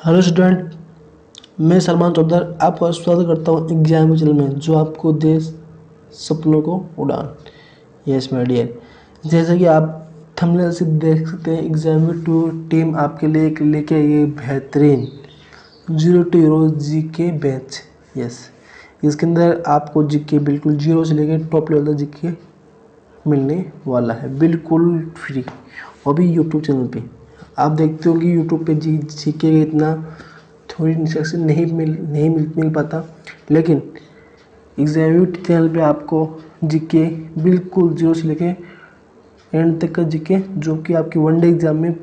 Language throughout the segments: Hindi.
हेलो स्टूडेंट, मैं सलमान चौधर आपका स्वागत करता हूँ एग्जाम चैनल में जो आपको दे सपनों को उड़ान। यस माय डियर, जैसा कि आप थंबनेल से देख सकते हैं, एग्जाम टू टीम आपके लिए एक लेके आई है बेहतरीन 0 to 0 जीके बैच। यस, इसके अंदर आपको जीके बिल्कुल जीरो से लेकर टॉप लेवल तक जीके मिलने वाला है, बिल्कुल फ्री, और भी यूट्यूब चैनल पे। आप देखते हो कि यूट्यूब पे जीके इतना थोड़ी इंस्ट्रक्शन नहीं मिल पाता, लेकिन एग्जाम चैनल पे आपको जीके बिल्कुल जीरो से लेके एंड तक का जीके जो कि आपकी वनडे एग्जाम में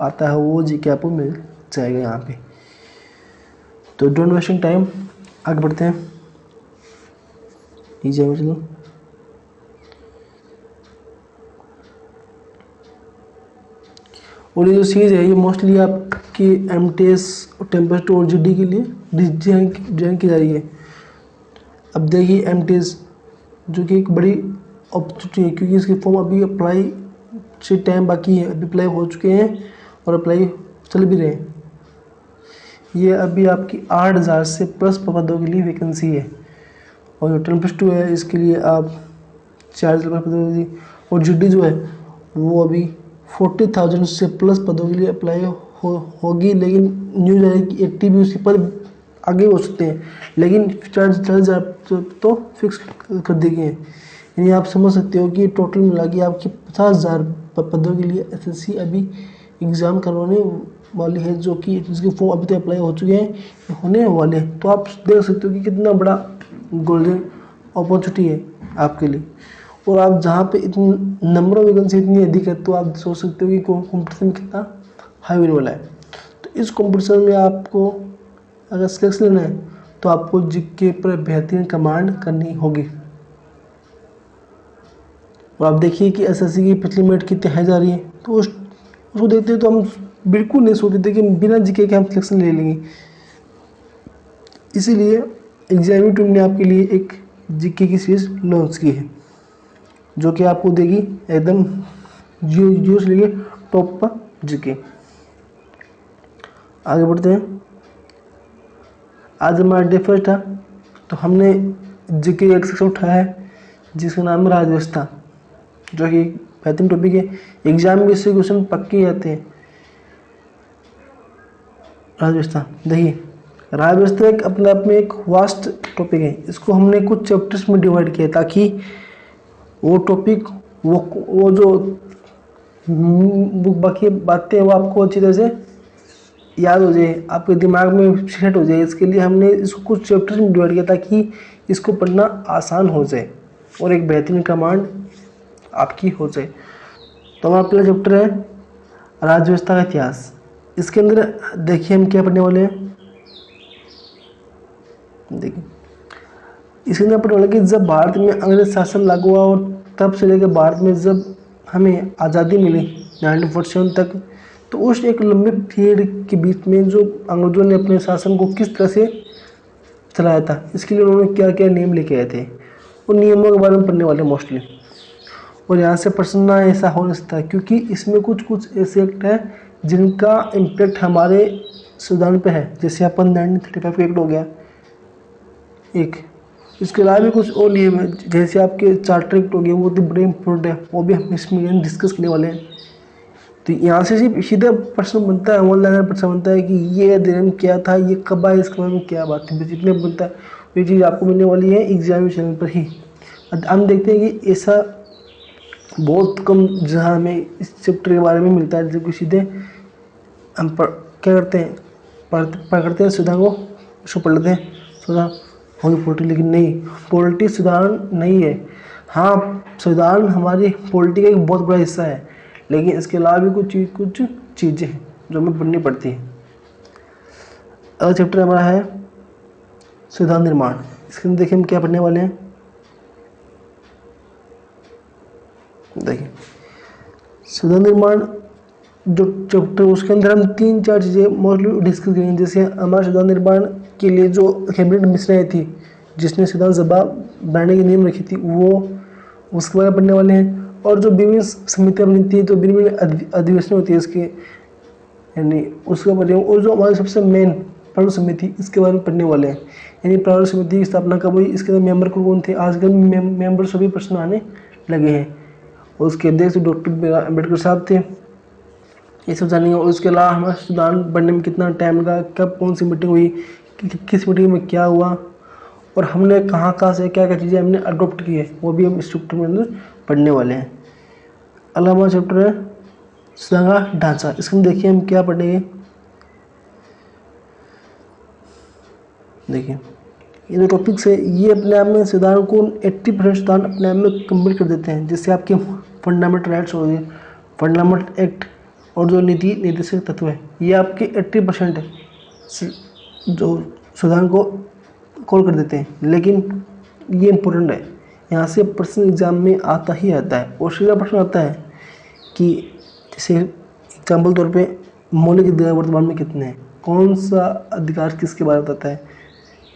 आता है वो जीके आपको मिल जाएगा यहाँ पे। तो डोंट वेस्टिंग टाइम, आगे बढ़ते हैं एग्जाम चैनल। और ये जो सीरीज है ये मोस्टली आपकी एमटीएस, टेम्पस 2 और जीडी के लिए डिजाइन की जा रही है। अब देखिए एमटीएस जो कि एक बड़ी अपॉर्चुनिटी है, क्योंकि इसके फॉर्म अभी अप्लाई से टाइम बाकी है, अभी अप्लाई हो चुके हैं और अप्लाई चल भी रहे हैं। ये अभी आपकी 8000 से प्लस पदों के लिए वैकेंसी है, और जो टेम्पस 2 है इसके लिए आप 4000 पदों, और जीडी जो है वो अभी 40,000 से प्लस पदों के लिए अप्लाई होगी। लेकिन न्यूज़ है कि 80 भी उसके पर आगे हो सकते हैं, लेकिन 40,000 तो फिक्स कर दिए गए हैं। यानी आप समझ सकते हो कि टोटल मिला के आपकी 50,000 पदों के लिए एसएससी अभी एग्ज़ाम करवाने वाली है, जो कि जिसके फॉर्म अभी तक अप्लाई हो चुके हैं, होने वाले हैं। तो आप देख सकते हो कि कितना बड़ा गोल्डन अपॉर्चुनिटी है आपके लिए। और आप जहाँ पे इतनी नंबर ऑफ वैकेंसी इतनी अधिक है, तो आप सोच सकते हो कि कॉम्पिटिशन कितना हाई होने वाला है। तो इस कॉम्पिटिशन में आपको अगर सिलेक्शन लेना है तो आपको जीके पर बेहतरीन कमांड करनी होगी। और आप देखिए कि एसएससी की पिछली मेरिट कितनी हाई जा रही है, तो उसको देखते तो हम बिल्कुल नहीं सोचते कि बिना जीके के हम सिलेक्शन ले लेंगे। इसीलिए एग्जाम टीम ने आपके लिए एक जीके की सीरीज लॉन्च की है, जो कि आपको देगी एकदम जीरो से लेके टॉप पर जीके। आगे बढ़ते हैं। आज हमारा डे फर्स्ट था, तो हमने जीके एक सेक्शन उठाया है जिसका नाम है राजव्यवस्था, जो कि बेहतरीन टॉपिक है। एग्जाम में इससे क्वेश्चन पक्के आते हैं। राजव्यवस्था देखिए, राजव्यवस्था एक अपने आप में एक वास्ट टॉपिक है। इसको हमने कुछ चैप्टर्स में डिवाइड किया ताकि वो टॉपिक वो जो बाकी बातें वो आपको अच्छी तरह से याद हो जाए, आपके दिमाग में सेट हो जाए। इसके लिए हमने इसको कुछ चैप्टर्स में डिवाइड किया ताकि इसको पढ़ना आसान हो जाए और एक बेहतरीन कमांड आपकी हो जाए। तो हमारा पहला चैप्टर है राजव्यवस्था का इतिहास। इसके अंदर देखिए हम क्या पढ़ने वाले हैं। देखिए इसके अंदर पढ़ने वाले कि जब भारत में अंग्रेज शासन लागू हुआ और तब से लेकर भारत में जब हमें आज़ादी मिली 1947 तक, तो उस एक लंबे पीरियड के बीच में जो अंग्रेजों ने अपने शासन को किस तरह से चलाया था, इसके लिए उन्होंने क्या क्या नियम लेके आए थे, उन नियमों के बारे में पढ़ने वाले मोस्टली। और यहाँ से प्रश्न ना ऐसा हो नहीं सकता, क्योंकि इसमें कुछ ऐसे एक्ट हैं जिनका इम्पेक्ट हमारे संविधान पे है। जैसे अपन 1935 का एक्ट हो गया एक, इसके अलावा भी कुछ और नियम है, जैसे आपके चार्टर एक्ट हो गए, वो तो बड़े इंपॉर्टेंट है, वो भी हम इसमें डिस्कस करने वाले हैं। तो यहाँ से सिर्फ सीधा प्रश्न बनता है, ऑनलाइन प्रश्न बनता है कि ये अधिनियम क्या था, ये कब आया, इसके बारे में क्या बात है, बस इतने बनता है। ये चीज़ आपको मिलने वाली है एग्जाम चैनल पर ही। हम देखते हैं कि ऐसा बहुत कम जहाँ हमें इस चैप्टर के बारे में मिलता है, जबकि सीधे हम क्या करते हैं, पढ़ते हैं संविधान को, उसको पढ़ लेते हैं संविधान होगी पॉलिटी। लेकिन नहीं, पॉलिटी संविधान नहीं है। हाँ, संविधान हमारी पॉलिटी का एक बहुत बड़ा हिस्सा है, लेकिन इसके अलावा भी कुछ चीज़ें हैं जो हमें पढ़नी पड़ती हैं। अगला चैप्टर हमारा है संविधान निर्माण। इसके अंदर देखिए हम क्या पढ़ने वाले हैं। देखिए संविधान निर्माण जो चैप्टर, उसके अंदर हम 3-4 चीज़ें मोस्टली डिस्कस करेंगे। जैसे हमारे संविधान निर्माण के लिए जो कैबिनेट मिशन आई थी, जिसने संविधान सभा बनाने के नियम रखी थी, वो उसके बारे में पढ़ने वाले हैं। और जो विभिन्न समितियाँ बनी थी, तो विभिन्न अधिवेशन होती है इसके, यानी उसका पढ़ेंगे। और जो हमारे सबसे मेन प्रारूप समिति, इसके बारे में पढ़ने वाले हैं। यानी प्रारूप समिति की स्थापना कब हुई, इसके अंदर मेंबर कौन थे, आजकल मेंबर सभी प्रश्न आने लगे हैं। और उसके अध्यक्ष डॉक्टर अम्बेडकर साहब थे, ये सब जानेंगे। और उसके अलावा हमारा संविधान बनने में कितना टाइम लगा, कब कौन सी मीटिंग हुई, किस मीटिंग में क्या हुआ, और हमने कहाँ कहाँ से क्या क्या चीज़ें हमने अडोप्ट की है, वो भी हम इस चैप्टर में अंदर पढ़ने वाले हैं। अगला हमारा चैप्टर है संविधान का ढांचा। इसमें देखिए हम क्या पढ़ेंगे। देखिए ये जो टॉपिक्स है ये अपने आप में संविधान को 80% संविधान अपने आप में कंप्लीट कर देते हैं। जैसे आपके फंडामेंटल राइट्स हो गए, फंडामेंटल एक्ट, और जो नीति निर्देशक तत्व है, ये आपके 80% जो संविधान को कॉल कर देते हैं। लेकिन ये इम्पोर्टेंट है, यहाँ से प्रश्न एग्जाम में आता ही आता है। और सीधा प्रश्न आता है कि जैसे एग्जाम्पल तौर पे मौलिक अधिकार वर्तमान में कितने हैं, कौन सा अधिकार किसके बारे में बताता है,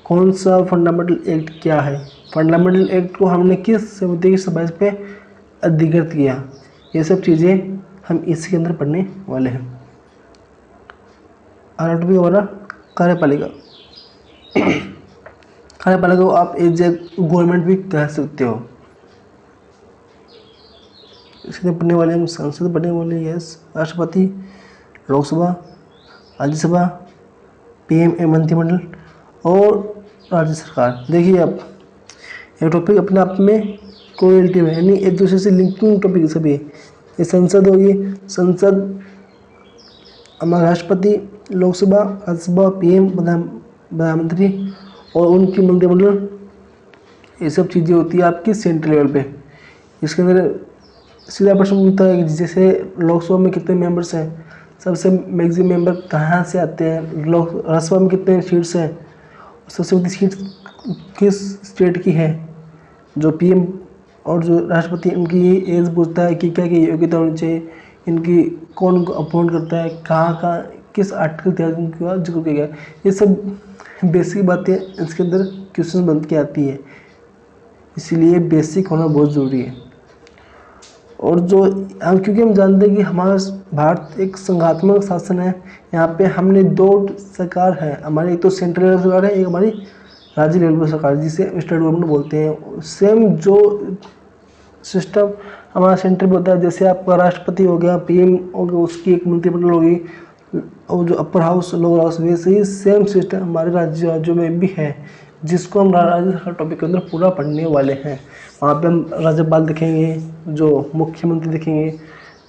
कौन सा फंडामेंटल एक्ट क्या है, फंडामेंटल एक्ट को हमने किस समिति की सभा पे अधिकृत किया, ये सब चीज़ें हम इसके अंदर पढ़ने वाले हैं। अगला टॉपिक हमारा कार्यपालिका। कार्यपालिका को आप एज ए गवर्नमेंट भी कह सकते हो। इसके अंदर पढ़ने वाले हम संसद पढ़ने वाले, यस, राष्ट्रपति, लोकसभा, राज्यसभा, PM मंत्रिमंडल और राज्य सरकार। देखिए अब ये टॉपिक अपने आप में कोरिलेटिव है, यानी एक दूसरे से लिंकिंग टॉपिक सभी है। ये संसद होगी, संसद हमारा राष्ट्रपति, लोकसभा, राज्यसभा, PM प्रधानमंत्री और उनकी मंत्रिमंडल, ये सब चीज़ें होती है आपकी सेंट्रल लेवल पे। इसके अंदर सीधा प्रश्न पूछता है कि जैसे लोकसभा में कितने मेंबर्स हैं, सबसे मैक्सिमम मेंबर कहाँ से आते हैं, राज्यसभा में कितने सीट्स हैं, सबसे बड़ी सीट किस स्टेट की है, जो PM और जो राष्ट्रपति इनकी एज पूछता है कि क्या क्या योग्यता होनी चाहिए, इनकी कौन अपॉइंट करता है, कहाँ का किस आर्टिकल तहत इनका जिक्र किया गया, ये सब बेसिक बातें इसके अंदर क्वेश्चन बन के आती है। इसीलिए बेसिक होना बहुत ज़रूरी है। और जो हम क्योंकि हम जानते हैं कि हमारा भारत एक संघात्मक शासन है, यहाँ पे हमने 2 सरकार है हमारी, एक तो सेंट्रल लेवल सरकार है, एक हमारी राज्य लेवल पर सरकार जिसे स्टेट गवर्नमेंट बोलते हैं। सेम जो सिस्टम हमारा सेंटर में होता है, जैसे आपका राष्ट्रपति हो गया, PM हो गया, उसकी एक मंत्रिमंडल होगी, और जो अपर हाउस लोअर हाउस, वैसे ही सेम सिस्टम हमारे राज्यों में भी है, जिसको हम राज्य टॉपिक के अंदर पूरा पढ़ने वाले हैं। वहाँ पे हम राज्यपाल देखेंगे, जो मुख्यमंत्री देखेंगे,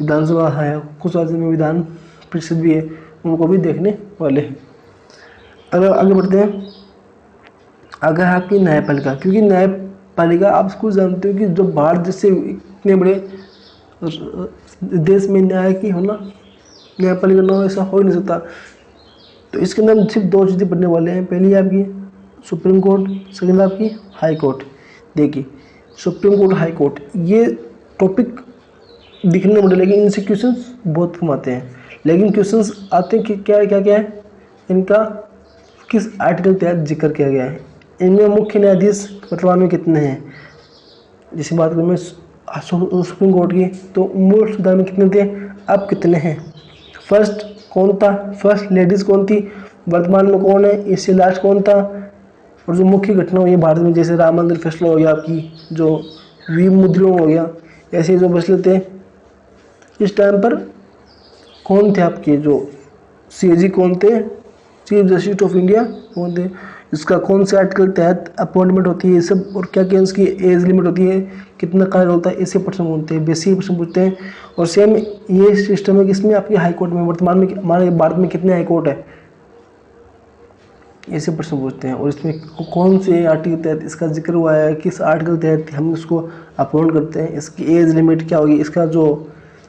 विधानसभा है, कुछ राज्यों में विधान परिषद भी है, उनको भी देखने वाले हैं। अगर आगे बढ़ते हैं, अगर आपकी न्यायपालिका, क्योंकि न्यायपालिका आप इसको जानते हो कि जो भारत जैसे इतने बड़े देश में न्याय की होना, न्यायपालिका ना हो ऐसा हो ही नहीं सकता। तो इसके अंदर हम सिर्फ 2 चीज़ें पढ़ने वाले हैं। पहली आपकी सुप्रीम कोर्ट, सेकंड आपकी हाई कोर्ट। देखिए सुप्रीम कोर्ट, हाई कोर्ट, ये टॉपिक दिखने में, लेकिन इनसे क्वेश्चंस बहुत कम आते हैं। लेकिन क्वेश्चंस आते हैं कि क्या है इनका किस आर्टिकल तहत जिक्र किया गया है, इनमें मुख्य न्यायाधीश वर्तमान में कितने हैं। जैसे बात करूँ मैं सुप्रीम कोर्ट की, तो मूल सुधार में कितने थे, अब कितने हैं। फर्स्ट कौन था, फर्स्ट लेडीज़ कौन थी, वर्तमान में कौन है, इससे लास्ट कौन था। और जो मुख्य घटना हुई है भारत में, जैसे राम मंदिर फैसला हो गया, आपकी जो विमुद्रण हो गया, ऐसे जो फैसले थे, इस टाइम पर कौन थे आपके जो CAG कौन थे, चीफ जस्टिस ऑफ इंडिया कौन थे, इसका कौन से आर्टिकल तहत अपॉइंटमेंट होती है, ये सब, और क्या क्या इसकी एज लिमिट होती है, कितना कार्य होता है, ऐसे प्रश्न पूछते हैं, बेसिक प्रश्न पूछते हैं। और सेम ये सिस्टम है कि इसमें आपके हाई कोर्ट में वर्तमान में हमारे भारत में कितने हाई कोर्ट है, ऐसे प्रश्न पूछते हैं। और इसमें कौन से आर्टिकल तहत इसका जिक्र हुआ है, किस आर्टिकल तहत हम इसको अपॉइंट करते हैं, इसकी एज लिमिट क्या होगी, इसका जो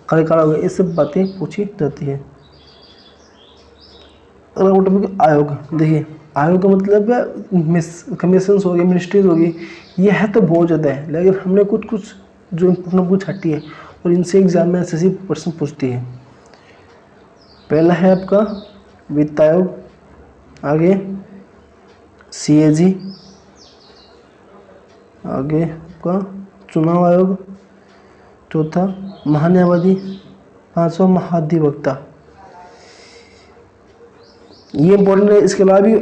कार्यकाल होगा, ये सब बातें पूछी जाती है। अगला टॉपिक आयोग। देखिए आयोग का मतलब है कमीशन हो गई, मिनिस्ट्रीज होगी, ये है तो बहुत ज़्यादा है, लेकिन हमने कुछ जो इम्पोर्टेंट कुछ हटी है और इनसे एग्जाम में ऐसे प्रश्न पूछती है। पहला है आपका वित्त आयोग, आगे CAG, आगे आपका चुनाव आयोग, चौथा महान्यायवादी, 5वां महाधिवक्ता। ये इम्पोर्टेंट है, इसके अलावा भी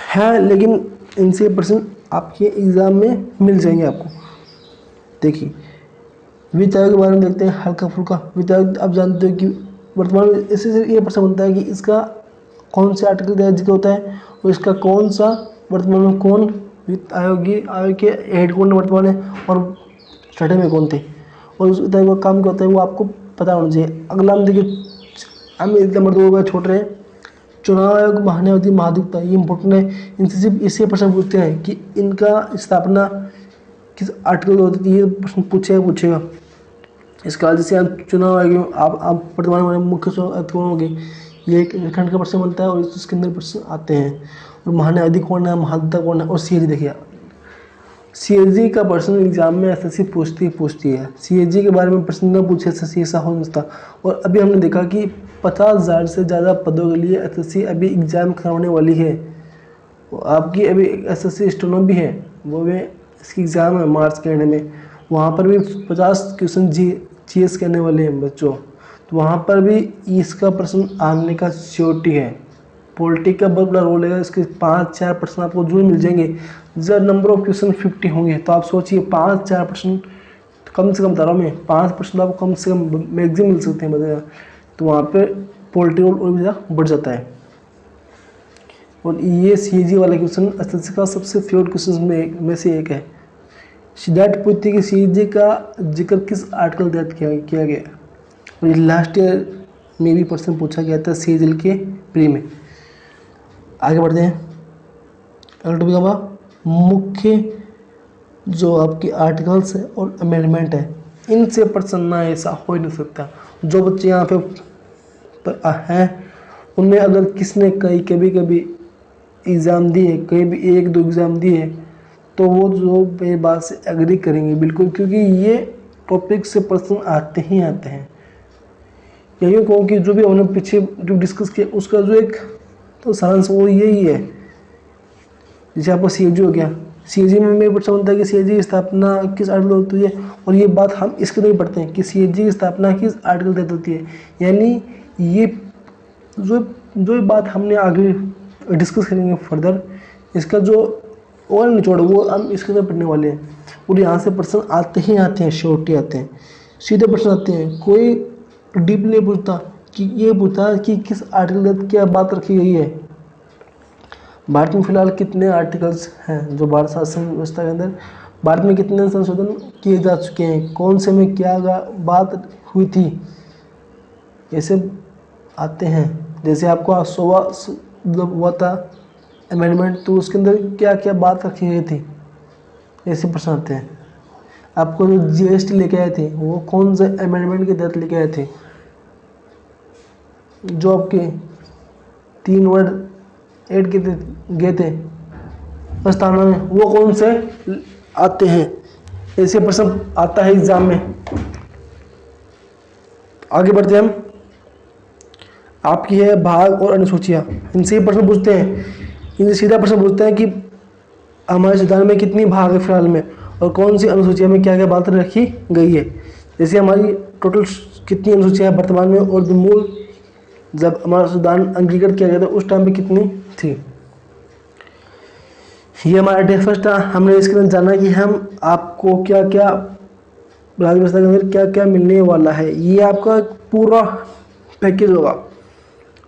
है, लेकिन इनसे परसेंट आपके एग्ज़ाम में मिल जाएंगे आपको। देखिए वित्त आयोग के बारे में देखते हैं हल्का फुल्का। वित्त आयोग आप जानते हो कि वर्तमान में इससे ये प्रश्न बनता है कि इसका कौन से आर्टिकल का जिक्र होता है और इसका कौन सा वर्तमान में कौन वित्त आयोग के हेड कौन वर्तमान है और छठे में कौन थे, और उस वित्त आयोग का काम क्या होता है वो आपको पता होना चाहिए। अगला हम देखिए, हम नंबर 2 का छोड़ रहे हैं, चुनाव आयोग महान्यायवादी महाधिवक्ता। ये इंपॉर्टेंट है, इनसे सिर्फ इससे प्रश्न पूछते हैं कि इनका स्थापना किस आर्टिकल में होती है, ये प्रश्न पूछेगा। इसके बाद जैसे आप चुनाव आयोग आप वर्तमान में मुख्य कौन होंगे, ये एक खंड का प्रश्न बनता है और इसके अंदर प्रश्न आते हैं। और महान्यायवादी कौन है, महाधिवक्ता कौन है, और सीएजी। देखिए सीएजी का प्रश्न एग्जाम में एसएससी पूछती है। सीएजी के बारे में प्रश्न न पूछे एसएससी, ऐसा हो सकता। और अभी हमने देखा कि 50,000 से ज़्यादा पदों के लिए एसएससी अभी एग्ज़ाम करवाने वाली है। आपकी अभी एसएससी स्टेनो भी है, वो भी इसकी एग्ज़ाम है मार्च के एंड में। वहाँ पर भी 50 क्वेश्चन जीएस करने वाले हैं बच्चों, तो वहाँ पर भी इसका प्रश्न आने का श्योरिटी है। पॉलिटिक्स का बहुत बड़ा रोल है, इसके 5-4 प्रश्न आपको जरूर मिल जाएंगे। जब नंबर ऑफ क्वेश्चन 50 होंगे तो आप सोचिए 5-4 प्रश्न, कम से कम बता रहा हूँ मैं, 5 प्रश्न आपको कम से कम मैक्सिमम मिल सकते हैं बता। तो वहाँ पे पॉलिटिकल और भी ज़्यादा बढ़ जाता है। और ये सीएजी वाला क्वेश्चन एसएससी का सबसे फेवरेट क्वेश्चन में से एक है। सिद्धार्थ पूछती कि सीएजी का जिक्र किस आर्टिकल तहत किया गया। और ये लास्ट ईयर में भी प्रश्न पूछा गया था सीएजी के प्री में। आगे बढ़ते हैं, अगला टॉपिक हमारा मुख्य जो आपकी आर्टिकल्स है और अमेंडमेंट है, इनसे प्रश्न ना ऐसा हो ही नहीं सकता। जो बच्चे यहाँ पे हैं उनमें अगर किसने कभी एग्ज़ाम दिए, कहीं भी 1-2 एग्ज़ाम दिए, तो वो जो मेरी बात से एग्री करेंगे बिल्कुल, क्योंकि ये टॉपिक से प्रश्न आते ही आते हैं। यही कहूँ कि जो भी हमने पीछे जो डिस्कस किया उसका जो एक तो सारांश वो यही है। जैसे आपको सीएजी हो गया, सीएजी में मेरे प्रश्न बनता है कि सीएजी की स्थापना किस आर्टिकल होती है, और ये बात हम इसके नहीं पढ़ते हैं कि सीएजी की स्थापना किस आर्टिकल तहत होती है। यानी ये जो बात हमने आगे डिस्कस करेंगे फर्दर, इसका जो और निचोड़ वो हम इसके अंदर पढ़ने वाले हैं। और यहाँ से प्रश्न आते ही आते हैं, श्योरिटी आते हैं, सीधे प्रश्न आते हैं। कोई डीपली नहीं पूछता कि ये पूछता कि किस आर्टिकल तहत क्या बात रखी गई है। भारत में फिलहाल कितने आर्टिकल्स हैं जो भारत शासन व्यवस्था के अंदर, भारत में कितने संशोधन किए जा चुके हैं, कौन से में क्या बात हुई थी, ये सब आते हैं। जैसे आपको 16 जब हुआ था अमेंडमेंट, तो उसके अंदर क्या क्या बात रखी गई थी, ऐसे प्रश्न आते हैं। आपको जो जीएसटी लेके आए थे वो कौन से अमेंडमेंट के तहत लेके आए थे। जो आपके 3 वर्ड ऐड गए थे प्रस्तावना में, वो कौन से आते हैं, ऐसे प्रश्न आता है एग्जाम में। आगे बढ़ते हैं हम, आपकी है भाग और अनुसूचियाँ, इनसे प्रश्न पूछते हैं। इनसे सीधा प्रश्न पूछते हैं कि हमारे संविधान में कितनी भाग है फिलहाल में, और कौन सी अनुसूचिया में क्या क्या बात रखी गई है। जैसे हमारी टोटल कितनी अनुसूचियाँ वर्तमान में, और मूल जब हमारा संविधान अंगीकृत किया गया था उस टाइम पे कितनी थी। ये हमारा डे फर्स्ट था। हमने इसके अंदर जाना कि हम आपको क्या क्या राज्य व्यवस्था के अंदर क्या क्या मिलने वाला है। ये आपका पूरा पैकेज होगा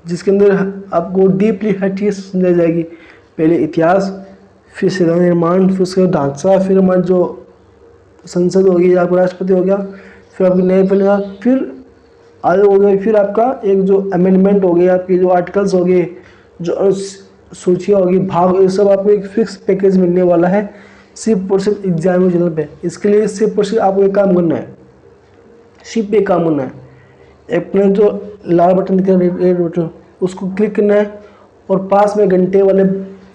जिसके अंदर आपको डीपली हर चीज़ समझाई जाएगी। पहले इतिहास, फिर संविधान निर्माण, फिर उसका ढांचा, फिर हमारी जो संसद होगी, आपका राष्ट्रपति हो गया, फिर आपकी न्यायपालिका, फिर आयोग हो गया, फिर आपका एक जो अमेंडमेंट हो गया, आपके जो आर्टिकल्स हो गए, जो सूचियाँ होगी, भाग, ये सब आपको एक फिक्स पैकेज मिलने वाला है सिर्फ और सिर्फ एग्जाम में जनरल पे। इसके लिए सिर्फ और सिर्फ आपको एक काम करना है, सिर्फ एक काम करना है, अपने जो लाल बटन दिख रहा है रेड बटन, उसको क्लिक करना है, और पास में घंटे वाले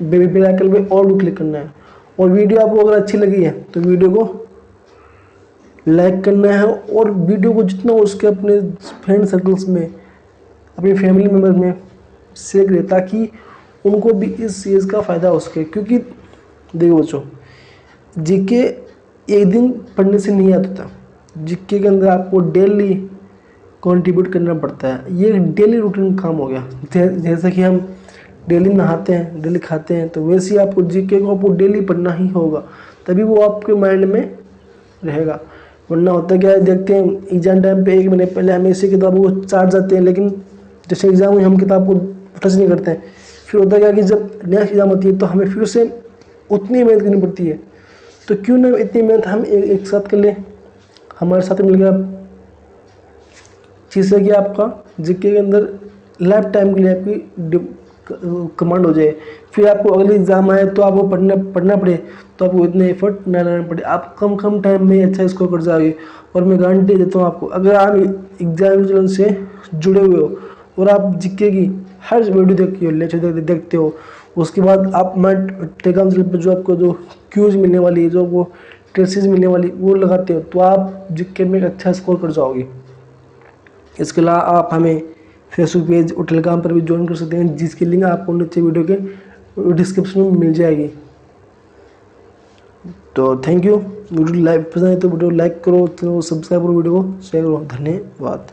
बेल आइकन पे और भी क्लिक करना है। और वीडियो आपको अगर अच्छी लगी है तो वीडियो को लाइक करना है, और वीडियो को जितना उसके अपने फ्रेंड सर्कल्स में, अपनी फैमिली मेम्बर में शेयर करें ताकि उनको भी इस चीज़ का फ़ायदा हो सके। क्योंकि देखो बच्चों, जीके एक दिन पढ़ने से नहीं आता था, जीके के अंदर आपको डेली कंट्रीब्यूट करना पड़ता है। ये डेली रूटीन काम हो गया। जैसे कि हम डेली नहाते हैं, डेली खाते हैं, तो वैसे ही आपको जीके को आपको डेली पढ़ना ही होगा, तभी वो आपके माइंड में रहेगा। वरना होता क्या है, देखते हैं एग्जाम टाइम पे 1 महीने पहले हमें इसी किताबों को चाट जाते हैं, लेकिन जैसे एग्जाम में हम किताब को टच नहीं करते हैं। फिर होता क्या कि जब नेक्स्ट एग्जाम होती है तो हमें फिर से उतनी मेहनत करनी पड़ती है। तो क्यों ना इतनी मेहनत हम एक साथ कर लें, हमारे साथ मिल गया, जिससे कि आपका जीके के अंदर लाइफ टाइम के लिए आपकी कमांड हो जाए। फिर आपको अगले एग्जाम आए तो आपको पढ़ना पड़े, तो आपको इतने एफर्ट ना लगाना पड़े, आप कम टाइम में अच्छा स्कोर कर जाओगे। और मैं गारंटी देता हूँ आपको, अगर आप एग्जाम से जुड़े हुए हो और आप जीके की हर वीडियो देखते हो, लेक्चर देखते हो, उसके बाद आप हमारे टेलीग्राम चैनल पर जो आपको जो क्यूज मिलने वाली है, जो वो ट्रेसेस मिलने वाली, वो लगाते हो, तो आप जीके में एक अच्छा स्कोर कर जाओगे। इसके अलावा आप हमें फेसबुक पेज और टेलीग्राम पर भी ज्वाइन कर सकते हैं, जिसकी लिंक आपको नीचे वीडियो के डिस्क्रिप्शन में मिल जाएगी। तो थैंक यू। वीडियो लाइक पसंद है तो वीडियो लाइक करो, तो सब्सक्राइब करो, वीडियो को शेयर करो। धन्यवाद।